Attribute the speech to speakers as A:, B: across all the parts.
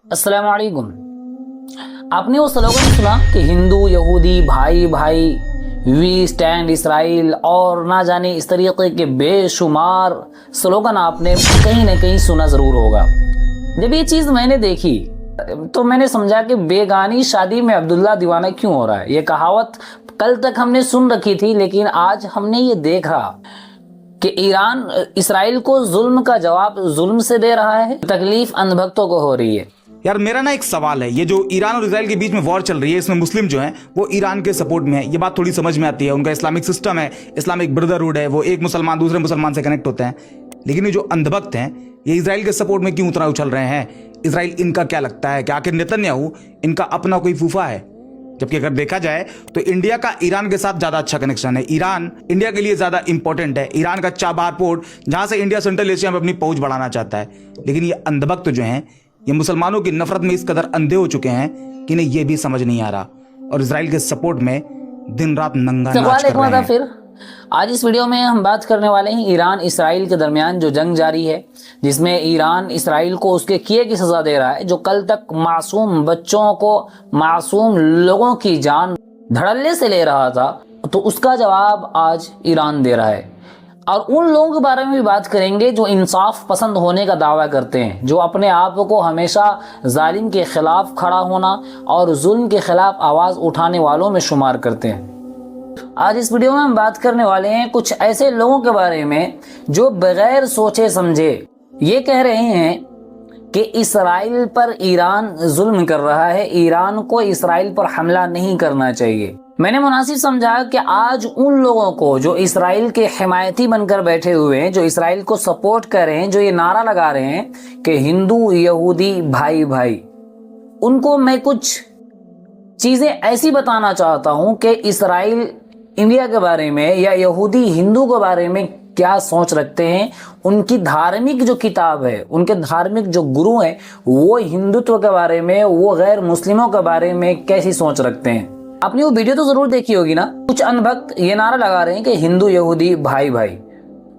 A: अस्सलाम वालेकुम। आपने वो स्लोगन सुना कि हिंदू यहूदी भाई भाई, वी स्टैंड इसराइल, और ना जाने इस तरीके के बेशुमार स्लोगन आपने कहीं ना कहीं सुना ज़रूर होगा। जब ये चीज़ मैंने देखी तो मैंने समझा कि बेगानी शादी में अब्दुल्ला दीवाना क्यों हो रहा है। ये कहावत कल तक हमने सुन रखी थी, लेकिन आज हमने ये देखा कि ईरान इसराइल को जुल्म का जवाब जुल्म से दे रहा है। तकलीफ अंधभक्तों को हो रही है।
B: यार मेरा ना एक सवाल है, ये जो ईरान और इजराइल के बीच में वॉर चल रही है, इसमें मुस्लिम जो हैं वो ईरान के सपोर्ट में है, ये बात थोड़ी समझ में आती है। उनका इस्लामिक सिस्टम है, इस्लामिक ब्रदरहुड है, वो एक मुसलमान दूसरे मुसलमान से कनेक्ट होते हैं। लेकिन ये जो अंधभक्त हैं ये इजराइल के सपोर्ट में क्यों उतना उछल रहे हैं? इजराइल इनका क्या लगता है कि आखिर नेतन्याहू इनका अपना कोई फूफा है? जबकि अगर देखा जाए तो इंडिया का ईरान के साथ ज्यादा अच्छा कनेक्शन है। ईरान इंडिया के लिए ज्यादा इंपॉर्टेंट है। ईरान का चाबहार पोर्ट, जहां से इंडिया सेंट्रल एशिया में अपनी पहुंच बढ़ाना चाहता है। लेकिन ये अंधभक्त जो हैं ये मुसलमानों की नफरत में इस कदर अंधे हो चुके हैं कि इन्हें ये भी समझ नहीं आ रहा, और इजराइल के सपोर्ट में दिन रात नंगा नाच कर रहे हैं।
A: फिर आज इस वीडियो में हम बात करने वाले हैं ईरान इसराइल के दरमियान जो जंग जारी है, जिसमें ईरान इसराइल को उसके किए की सजा दे रहा है। जो कल तक मासूम बच्चों को, मासूम लोगों की जान धड़ल्ले से ले रहा था, तो उसका जवाब आज ईरान दे रहा है। और उन लोगों के बारे में भी बात करेंगे जो इंसाफ पसंद होने का दावा करते हैं, जो अपने आप को हमेशा जालिम के खिलाफ खड़ा होना और जुल्म के खिलाफ आवाज़ उठाने वालों में शुमार करते हैं। आज इस वीडियो में हम बात करने वाले हैं कुछ ऐसे लोगों के बारे में जो बगैर सोचे समझे ये कह रहे हैं कि इसराइल पर ईरान जुल्म कर रहा है, ईरान को इसराइल पर हमला नहीं करना चाहिए। मैंने मुनासिब समझा कि आज उन लोगों को जो इसराइल के हिमायती बनकर बैठे हुए हैं, जो इसराइल को सपोर्ट कर रहे हैं, जो ये नारा लगा रहे हैं कि हिंदू यहूदी भाई भाई, उनको मैं कुछ चीज़ें ऐसी बताना चाहता हूं कि इसराइल इंडिया के बारे में या यहूदी हिंदू के बारे में क्या सोच रखते हैं। उनकी धार्मिक जो किताब है, उनके धार्मिक जो गुरु हैं, वो हिंदुत्व के बारे में, वो गैर मुस्लिमों के बारे में कैसी सोच रखते हैं। आपने वो वीडियो तो जरूर देखी होगी ना। कुछ अनभक्त ये नारा लगा रहे हैं कि हिंदू यहूदी भाई भाई।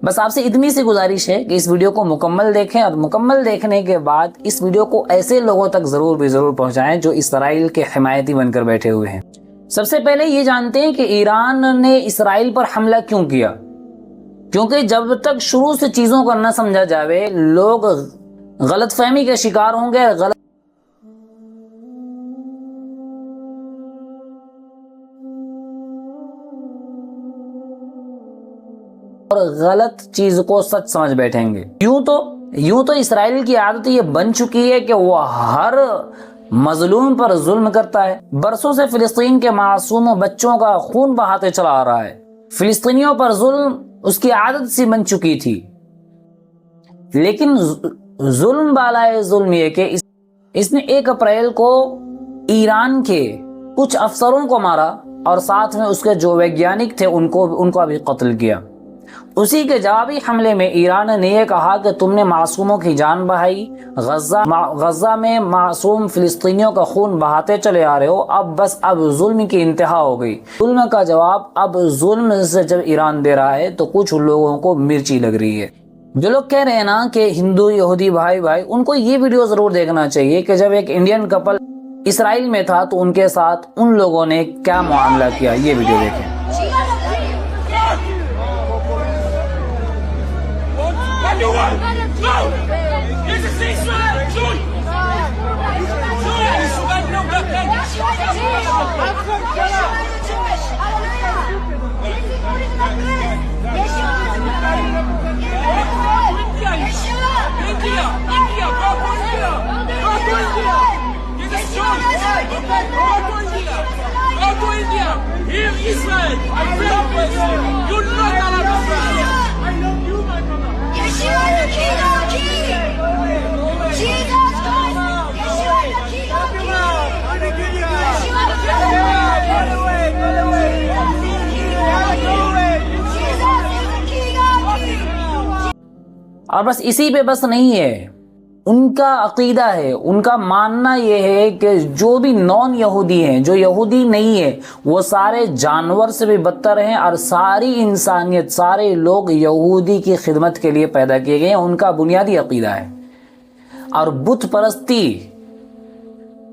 A: बस आपसे इतनी सी गुजारिश है कि इस वीडियो को मुकम्मल देखें, और मुकम्मल देखने के बाद इस वीडियो को ऐसे लोगों तक जरूर पहुंचाएं जो इसराइल के हिमायती बनकर बैठे हुए हैं। सबसे पहले ये जानते हैं कि ईरान ने इसराइल पर हमला क्यों किया। क्योंकि जब तक शुरू से चीजों को न समझा जावे, लोग गलतफहमी के शिकार होंगे, और गलत चीज को सच समझ बैठेंगे। यूं तो इसराइल की आदत ये बन चुकी है कि वो हर मजलूम पर जुल्म करता है। बरसों से फिलिस्तीन के मासूम बच्चों का खून बहाते चला आ रहा है। फिलिस्तीनियों पर जुल्म उसकी आदत सी बन चुकी थी। लेकिन जुल्म बालाए जुल्म ये कि इसने 1 अप्रैल को ईरान के कुछ अफसरों को मारा, और साथ में उसके जो वैज्ञानिक थे उनको भी कत्ल किया। उसी के जवाबी हमले में ईरान ने यह कहा कि तुमने मासूमों की जान बहाई, गज़ा में मासूम फिलिस्तीनियों का खून बहाते चले आ रहे हो, अब जुल्म की इंतहा हो गई। जुल्म का जवाब अब जुल्म से जब ईरान दे रहा है तो कुछ लोगों को मिर्ची लग रही है। जो लोग कह रहे हैं ना कि हिंदू यहूदी भाई भाई, उनको ये वीडियो जरूर देखना चाहिए कि जब एक इंडियन कपल इसराइल में था तो उनके साथ उन लोगों ने क्या मामला किया। ये वीडियो देखें। और बस इसी पे बस नहीं है, उनका अकीदा है, उनका मानना यह है कि जो भी नॉन यहूदी हैं, जो यहूदी नहीं है, वो सारे जानवर से भी बदतर हैं, और सारी इंसानियत, सारे लोग यहूदी की खिदमत के लिए पैदा किए गए हैं। उनका बुनियादी अकीदा है। और बुत परस्ती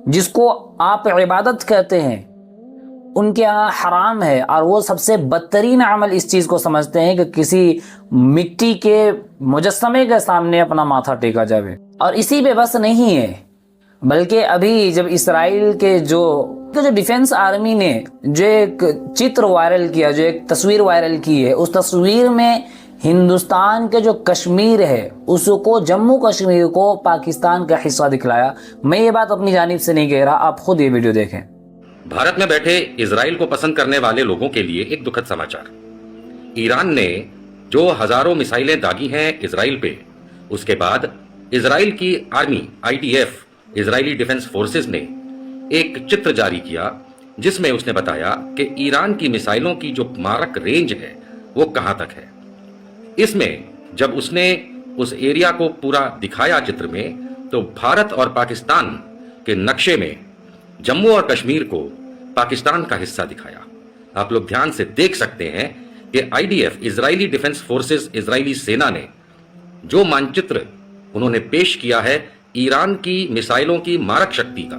A: جس کو آپ عبادت کہتے ہیں ان کے یہاں حرام ہے، اور وہ سب سے بدترین عمل اس چیز کو سمجھتے ہیں کہ کسی مٹی کے مجسمے کے سامنے اپنا ماتھا ٹیکا جائے۔ اور اسی پہ بس نہیں ہے، بلکہ ابھی جب اسرائیل کے جو ڈیفنس آرمی نے جو ایک چتر وائرل کیا، جو ایک تصویر وائرل کی ہے، اس تصویر میں ہندوستان کے جو کشمیر ہے اس کو، جموں کشمیر کو پاکستان کا حصہ دکھلایا۔ میں یہ بات اپنی جانب سے نہیں کہہ رہا، آپ خود یہ ویڈیو دیکھیں۔
C: بھارت میں بیٹھے اسرائیل کو پسند کرنے والے لوگوں کے لیے ایک دکھد سماچار۔ ایران نے جو ہزاروں میزائلیں داغی ہیں اسرائیل پہ، اس کے بعد اسرائیل کی آرمی IDF اسرائیلی ڈیفنس فورسز نے ایک چتر جاری کیا جس میں اس نے بتایا کہ ایران کی میزائلوں کی جو مارک رینج ہے وہ کہاں تک ہے۔ اس میں جب اس نے اس ایریا کو پورا دکھایا چتر میں، تو بھارت اور پاکستان کے نقشے میں جموں اور کشمیر کو پاکستان کا حصہ دکھایا۔ آپ لوگ دھیان سے دیکھ سکتے ہیں کہ IDF اسرائیلی ڈیفنس فورسز، اسرائیلی سینا نے جو مانچتر انہوں نے پیش کیا ہے ایران کی میزائلوں کی مارک شکتی کا،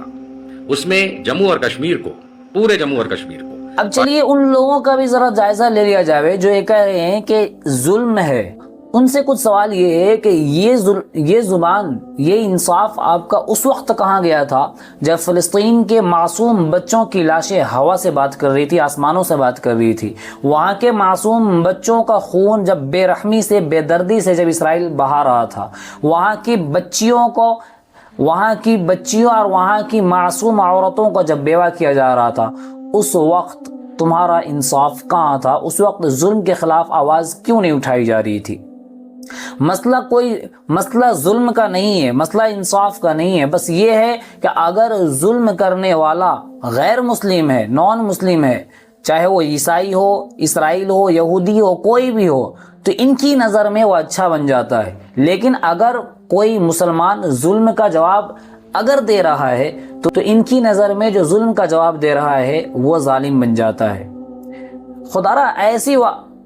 C: اس میں جموں اور کشمیر کو، پورے جموں اور کشمیر کو۔
A: اب چلیے ان لوگوں کا بھی ذرا جائزہ لے لیا جائے جو یہ کہہ رہے ہیں کہ ظلم ہے۔ ان سے کچھ سوال یہ ہے کہ یہ زبان، یہ انصاف آپ کا اس وقت کہاں گیا تھا جب فلسطین کے معصوم بچوں کی لاشیں ہوا سے بات کر رہی تھی، آسمانوں سے بات کر رہی تھی؟ وہاں کے معصوم بچوں کا خون جب بے رحمی سے، بے دردی سے جب اسرائیل بہا رہا تھا، وہاں کی بچیوں کو، وہاں کی بچیوں اور وہاں کی معصوم عورتوں کو جب بیوہ کیا جا رہا تھا، اس وقت تمہارا انصاف کہاں تھا؟ اس وقت ظلم کے خلاف آواز کیوں نہیں اٹھائی جا رہی تھی؟ مسئلہ ظلم کا نہیں ہے، مسئلہ انصاف کا نہیں ہے، بس یہ ہے کہ اگر ظلم کرنے والا غیر مسلم ہے، نان مسلم ہے، چاہے وہ عیسائی ہو، اسرائیل ہو، یہودی ہو، کوئی بھی ہو، تو ان کی نظر میں وہ اچھا بن جاتا ہے۔ لیکن اگر کوئی مسلمان ظلم کا جواب اگر دے رہا ہے تو ان کی نظر میں جو ظلم کا جواب دے رہا ہے وہ ظالم بن جاتا ہے۔ خدا را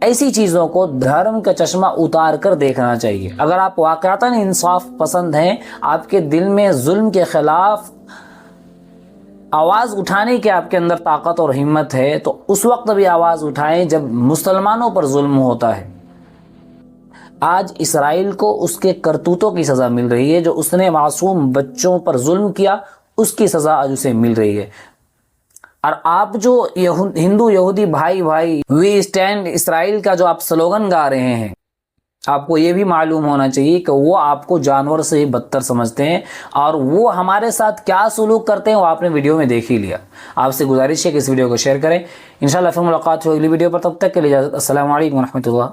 A: ایسی چیزوں کو دھرم کا چشمہ اتار کر دیکھنا چاہیے۔ اگر آپ واقعتاً انصاف پسند ہیں، آپ کے دل میں ظلم کے خلاف آواز اٹھانے کی آپ کے اندر طاقت اور ہمت ہے، تو اس وقت بھی آواز اٹھائیں جب مسلمانوں پر ظلم ہوتا ہے۔ آج اسرائیل کو اس کے کرتوتوں کی سزا مل رہی ہے، جو اس نے معصوم بچوں پر ظلم کیا اس کی سزا آج اسے مل رہی ہے۔ اور آپ جو ہندو یہودی بھائی وی اسٹینڈ اسرائیل کا جو آپ سلوگن گا رہے ہیں، آپ کو یہ بھی معلوم ہونا چاہیے کہ وہ آپ کو جانور سے ہی بدتر سمجھتے ہیں، اور وہ ہمارے ساتھ کیا سلوک کرتے ہیں وہ آپ نے ویڈیو میں دیکھ ہی لیا۔ آپ سے گزارش ہے کہ اس ویڈیو کو شیئر کریں۔ انشاءاللہ پھر ملاقات ہوگی اگلی ویڈیو پر، تب تک کے لیے اجازت۔ السلام علیکم ورحمۃ اللہ۔